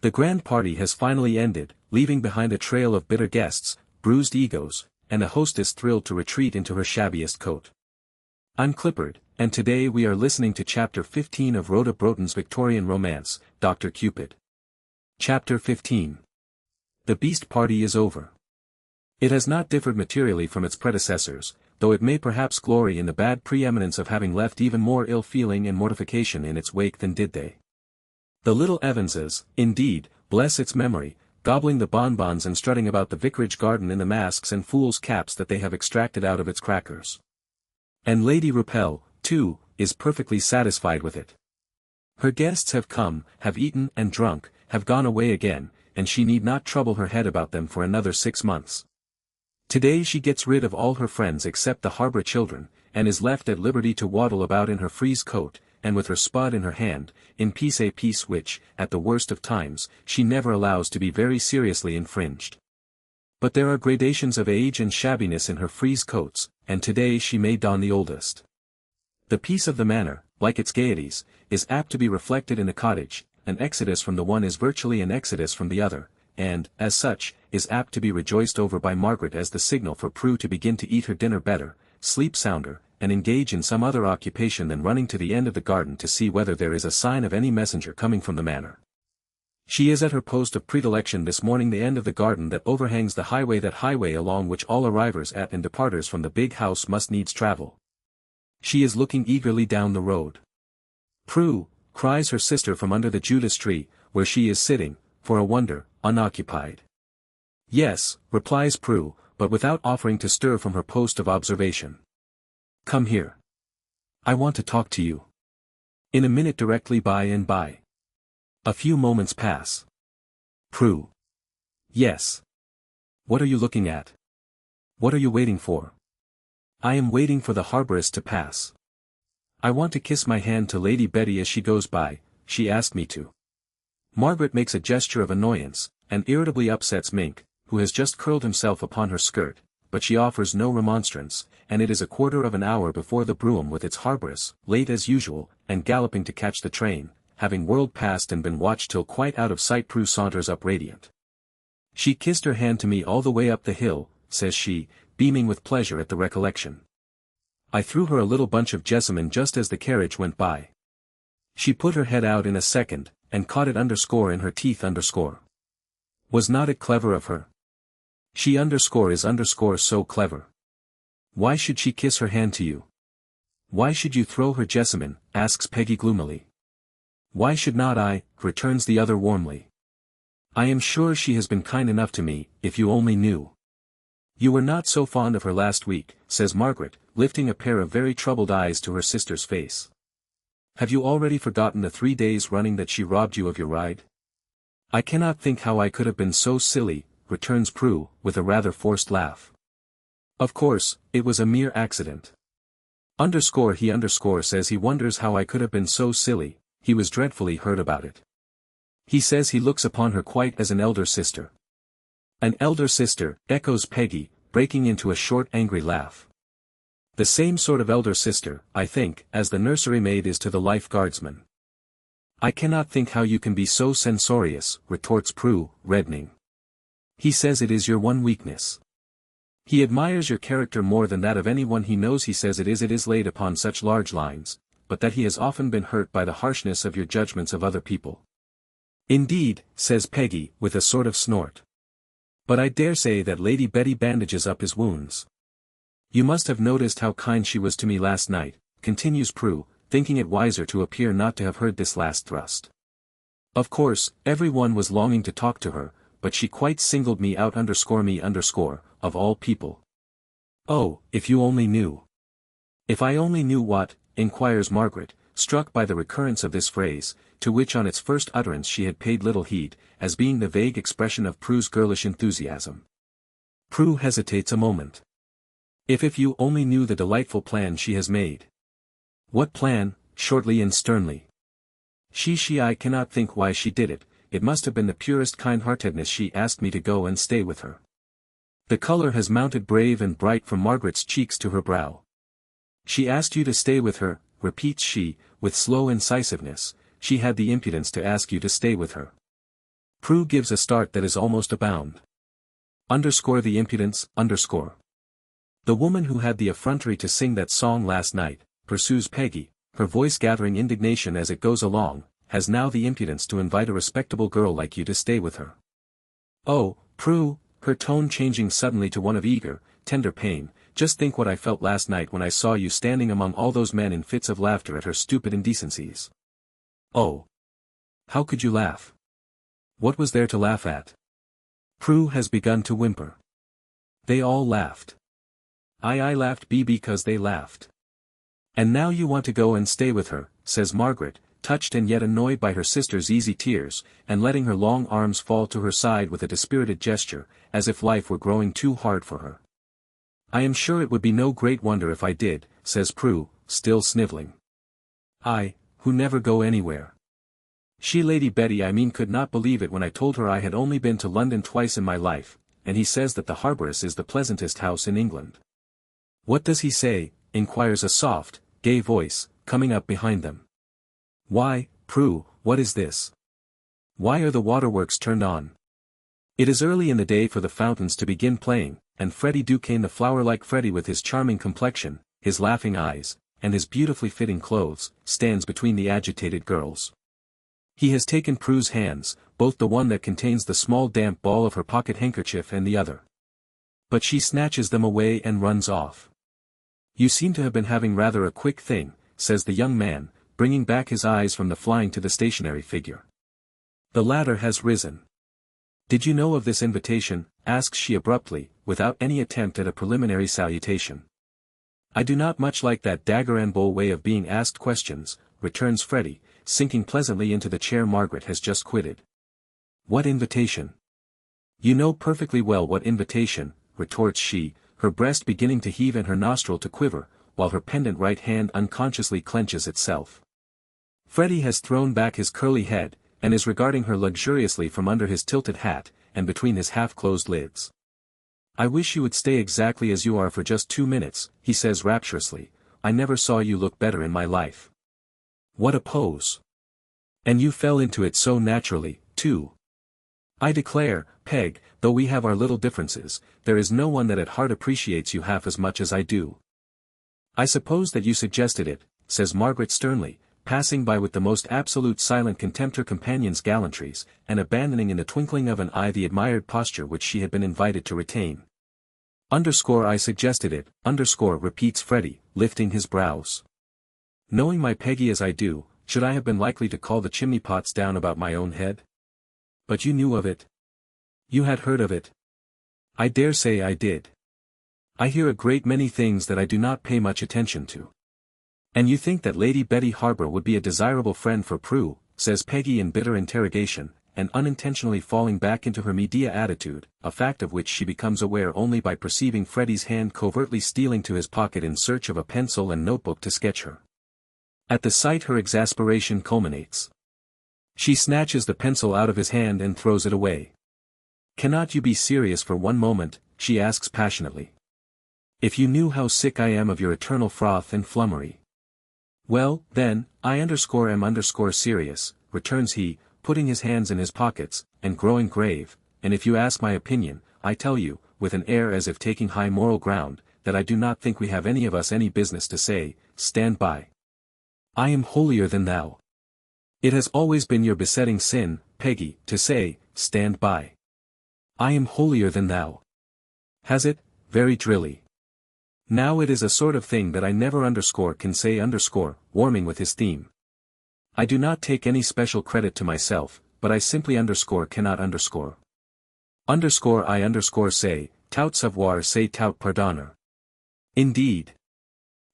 The grand party has finally ended, leaving behind a trail of bitter guests, bruised egos, and a hostess thrilled to retreat into her shabbiest coat. I'm Clifford, and today we are listening to Chapter 15 of Rhoda Broughton's Victorian romance, Doctor Cupid. Chapter 15. The Beast Party is over. It has not differed materially from its predecessors, though it may perhaps glory in the bad preeminence of having left even more ill-feeling and mortification in its wake than did they. The little Evanses, indeed, bless its memory, gobbling the bonbons and strutting about the vicarage garden in the masks and fools' caps that they have extracted out of its crackers. And Lady Ruppel, too, is perfectly satisfied with it. Her guests have come, have eaten and drunk, have gone away again, and she need not trouble her head about them for another 6 months. Today she gets rid of all her friends except the Harbour children, and is left at liberty to waddle about in her frieze coat, and with her spud in her hand, in peace a peace which, at the worst of times, she never allows to be very seriously infringed. But there are gradations of age and shabbiness in her frieze coats, and today she may don the oldest. The peace of the manor, like its gaieties, is apt to be reflected in a cottage. An exodus from the one is virtually an exodus from the other, and, as such, is apt to be rejoiced over by Margaret as the signal for Prue to begin to eat her dinner better, sleep sounder, and engage in some other occupation than running to the end of the garden to see whether there is a sign of any messenger coming from the manor. She is at her post of predilection this morning, the end of the garden that overhangs the highway, that highway along which all arrivers at and departers from the big house must needs travel. She is looking eagerly down the road. "Prue," cries her sister from under the Judas tree, where she is sitting, for a wonder, unoccupied. "Yes," replies Prue, but without offering to stir from her post of observation. "Come here. I want to talk to you." "In a minute, directly by and by." A few moments pass. "Prue." "Yes." "What are you looking at? What are you waiting for?" "I am waiting for the harbourist to pass. I want to kiss my hand to Lady Betty as she goes by, she asked me to." Margaret makes a gesture of annoyance, and irritably upsets Mink, who has just curled himself upon her skirt, but she offers no remonstrance, and it is a quarter of an hour before the brougham with its harbouress, late as usual, and galloping to catch the train, having whirled past and been watched till quite out of sight. Prue saunters up radiant. "She kissed her hand to me all the way up the hill," says she, beaming with pleasure at the recollection. "I threw her a little bunch of jessamine just as the carriage went by. She put her head out in a second, and caught it in her teeth. Was not it clever of her? She is so clever. Why should she kiss her hand to you? Why should you throw her jessamine?" asks Peggy gloomily. "Why should not I?" returns the other warmly. "I am sure she has been kind enough to me, if you only knew." "You were not so fond of her last week," says Margaret, lifting a pair of very troubled eyes to her sister's face. "Have you already forgotten the 3 days running that she robbed you of your ride?" "I cannot think how I could have been so silly," returns Prue, with a rather forced laugh. "Of course, it was a mere accident. He says he wonders how I could have been so silly. He was dreadfully hurt about it. He says he looks upon her quite as an elder sister." "An elder sister," echoes Peggy, breaking into a short angry laugh. "The same sort of elder sister, I think, as the nursery maid is to the life guardsman." "I cannot think how you can be so censorious," retorts Prue, reddening. "He says it is your one weakness. He admires your character more than that of anyone he knows. He says it is laid upon such large lines, but that he has often been hurt by the harshness of your judgments of other people." "Indeed," says Peggy, with a sort of snort. "But I dare say that Lady Betty bandages up his wounds. You must have noticed how kind she was to me last night," continues Prue, thinking it wiser to appear not to have heard this last thrust. "Of course, every one was longing to talk to her, but she quite singled me out of all people. Oh, if you only knew." "If I only knew what?" inquires Margaret, struck by the recurrence of this phrase, to which on its first utterance she had paid little heed, as being the vague expression of Prue's girlish enthusiasm. Prue hesitates a moment. If you only knew the delightful plan she has made." "What plan?" shortly and sternly. I cannot think why she did it. It must have been the purest kind-heartedness. She asked me to go and stay with her." The colour has mounted brave and bright from Margaret's cheeks to her brow. "She asked you to stay with her," repeats she, with slow incisiveness. "She had the impudence to ask you to stay with her." Prue gives a start that is almost a bound. Underscore the impudence, underscore. The woman who had the effrontery to sing that song last night, pursues Peggy, her voice gathering indignation as it goes along, has now the impudence to invite a respectable girl like you to stay with her. Oh, Prue, her tone changing suddenly to one of eager, tender pain, just think what I felt last night when I saw you standing among all those men in fits of laughter at her stupid indecencies. Oh. How could you laugh? What was there to laugh at? Prue has begun to whimper. They all laughed. I laughed because they laughed. And now you want to go and stay with her, says Margaret, touched and yet annoyed by her sister's easy tears, and letting her long arms fall to her side with a dispirited gesture, as if life were growing too hard for her. I am sure it would be no great wonder if I did, says Prue, still snivelling. I, who never go anywhere. She Lady Betty I mean could not believe it when I told her I had only been to London twice in my life, and he says that the Harbouress is the pleasantest house in England. What does he say? Inquires a soft, gay voice, coming up behind them. Why, Prue, what is this? Why are the waterworks turned on? It is early in the day for the fountains to begin playing, and Freddie Duquesne, the flower-like Freddie with his charming complexion, his laughing eyes, and his beautifully fitting clothes, stands between the agitated girls. He has taken Prue's hands, both the one that contains the small damp ball of her pocket handkerchief and the other. But she snatches them away and runs off. You seem to have been having rather a quick thing, says the young man, bringing back his eyes from the flying to the stationary figure. The latter has risen. Did you know of this invitation? Asks she abruptly, without any attempt at a preliminary salutation. I do not much like that dagger-and-bowl way of being asked questions, returns Freddie, sinking pleasantly into the chair Margaret has just quitted. What invitation? You know perfectly well what invitation, retorts she, her breast beginning to heave and her nostril to quiver, while her pendant right hand unconsciously clenches itself. Freddie has thrown back his curly head, and is regarding her luxuriously from under his tilted hat, and between his half-closed lids. I wish you would stay exactly as you are for just 2 minutes, he says rapturously. I never saw you look better in my life. What a pose! And you fell into it so naturally, too. I declare, Peg, though we have our little differences, there is no one that at heart appreciates you half as much as I do. I suppose that you suggested it, says Margaret sternly, passing by with the most absolute silent contempt her companion's gallantries, and abandoning in the twinkling of an eye the admired posture which she had been invited to retain. I suggested it, repeats Freddie, lifting his brows. Knowing my Peggy as I do, should I have been likely to call the chimney-pots down about my own head? But you knew of it. You had heard of it. I dare say I did. I hear a great many things that I do not pay much attention to. And you think that Lady Betty Harbour would be a desirable friend for Prue, says Peggy in bitter interrogation, and unintentionally falling back into her Medea attitude, a fact of which she becomes aware only by perceiving Freddie's hand covertly stealing to his pocket in search of a pencil and notebook to sketch her. At the sight her exasperation culminates. She snatches the pencil out of his hand and throws it away. Cannot you be serious for one moment, she asks passionately. If you knew how sick I am of your eternal froth and flummery. Well, then, I am serious, returns he, putting his hands in his pockets, and growing grave, and if you ask my opinion, I tell you, with an air as if taking high moral ground, that I do not think we have any of us any business to say, stand by. I am holier than thou. It has always been your besetting sin, Peggy, to say, stand by. I am holier than thou. Has it? Very drilly. Now it is a sort of thing that I never can say warming with his theme. I do not take any special credit to myself, but I simply cannot I say, tout savoir c'est tout pardonner. Indeed.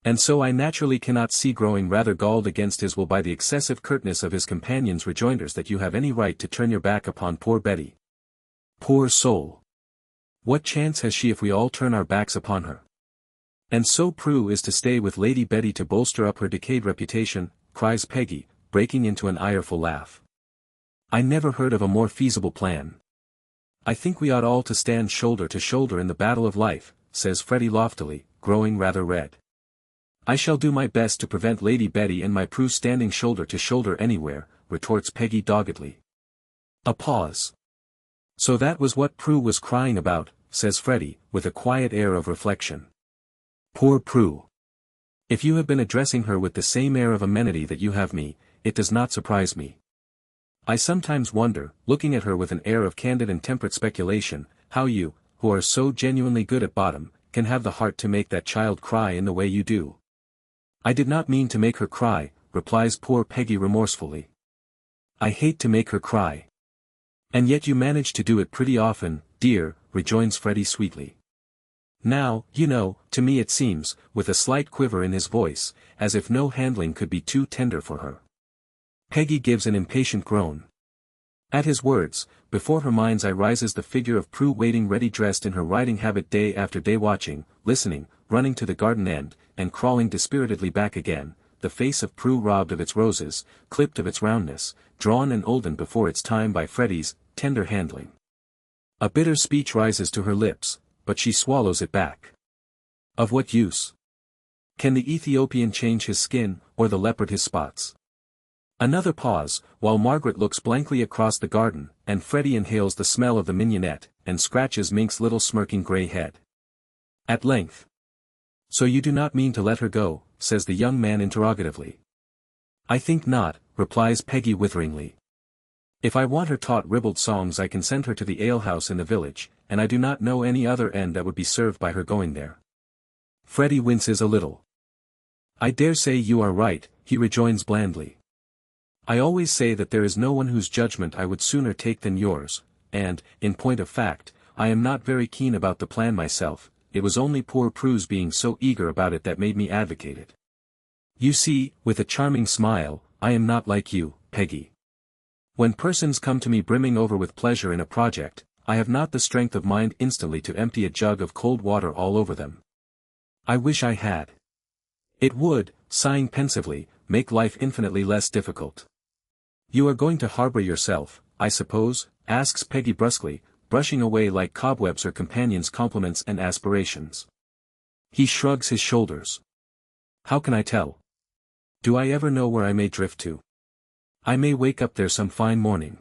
And so I naturally cannot see growing rather galled against his will by the excessive curtness of his companion's rejoinders that you have any right to turn your back upon poor Betty. Poor soul! What chance has she if we all turn our backs upon her? And so Prue is to stay with Lady Betty to bolster up her decayed reputation, cries Peggy, breaking into an ireful laugh. I never heard of a more feasible plan. I think we ought all to stand shoulder to shoulder in the battle of life, says Freddie loftily, growing rather red. I shall do my best to prevent Lady Betty and my Prue standing shoulder to shoulder anywhere, retorts Peggy doggedly. A pause. So that was what Prue was crying about, says Freddie, with a quiet air of reflection. Poor Prue. If you have been addressing her with the same air of amenity that you have me, it does not surprise me. I sometimes wonder, looking at her with an air of candid and temperate speculation, how you, who are so genuinely good at bottom, can have the heart to make that child cry in the way you do. I did not mean to make her cry, replies poor Peggy remorsefully. I hate to make her cry. And yet you manage to do it pretty often, dear, rejoins Freddie sweetly. Now, you know, to me it seems, with a slight quiver in his voice, as if no handling could be too tender for her. Peggy gives an impatient groan. At his words, before her mind's eye rises the figure of Prue waiting ready dressed in her riding habit day after day watching, listening, running to the garden end, and crawling dispiritedly back again, the face of Prue robbed of its roses, clipped of its roundness, drawn and olden before its time by Freddie's tender handling. A bitter speech rises to her lips, but she swallows it back. Of what use? Can the Ethiopian change his skin, or the leopard his spots? Another pause, while Margaret looks blankly across the garden, and Freddie inhales the smell of the mignonette, and scratches Mink's little smirking grey head. At length. So you do not mean to let her go, says the young man interrogatively. I think not, replies Peggy witheringly. If I want her taught ribald songs I can send her to the alehouse in the village, and I do not know any other end that would be served by her going there. Freddie winces a little. I dare say you are right, he rejoins blandly. I always say that there is no one whose judgment I would sooner take than yours, and, in point of fact, I am not very keen about the plan myself. It was only poor Prue's being so eager about it that made me advocate it. You see, with a charming smile, I am not like you, Peggy. When persons come to me brimming over with pleasure in a project, I have not the strength of mind instantly to empty a jug of cold water all over them. I wish I had. It would, sighing pensively, make life infinitely less difficult. You are going to harbor yourself, I suppose, asks Peggy brusquely, brushing away like cobwebs her companion's compliments and aspirations. He shrugs his shoulders. How can I tell? Do I ever know where I may drift to? I may wake up there some fine morning.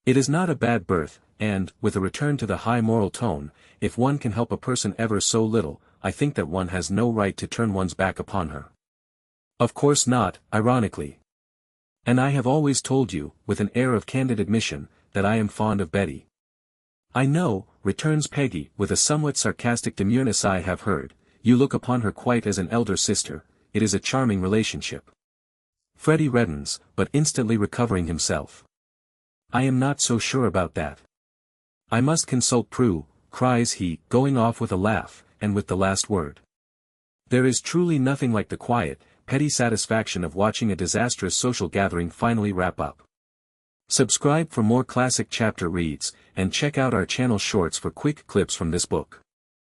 It is not a bad berth, and, with a return to the high moral tone, if one can help a person ever so little, I think that one has no right to turn one's back upon her. Of course not, ironically. And I have always told you, with an air of candid admission, that I am fond of Betty. I know, returns Peggy, with a somewhat sarcastic demureness. I have heard, you look upon her quite as an elder sister. It is a charming relationship. Freddie reddens, but instantly recovering himself. I am not so sure about that. I must consult Prue, cries he, going off with a laugh, and with the last word. There is truly nothing like the quiet, petty satisfaction of watching a disastrous social gathering finally wrap up. Subscribe for more classic chapter reads, and check out our channel shorts for quick clips from this book.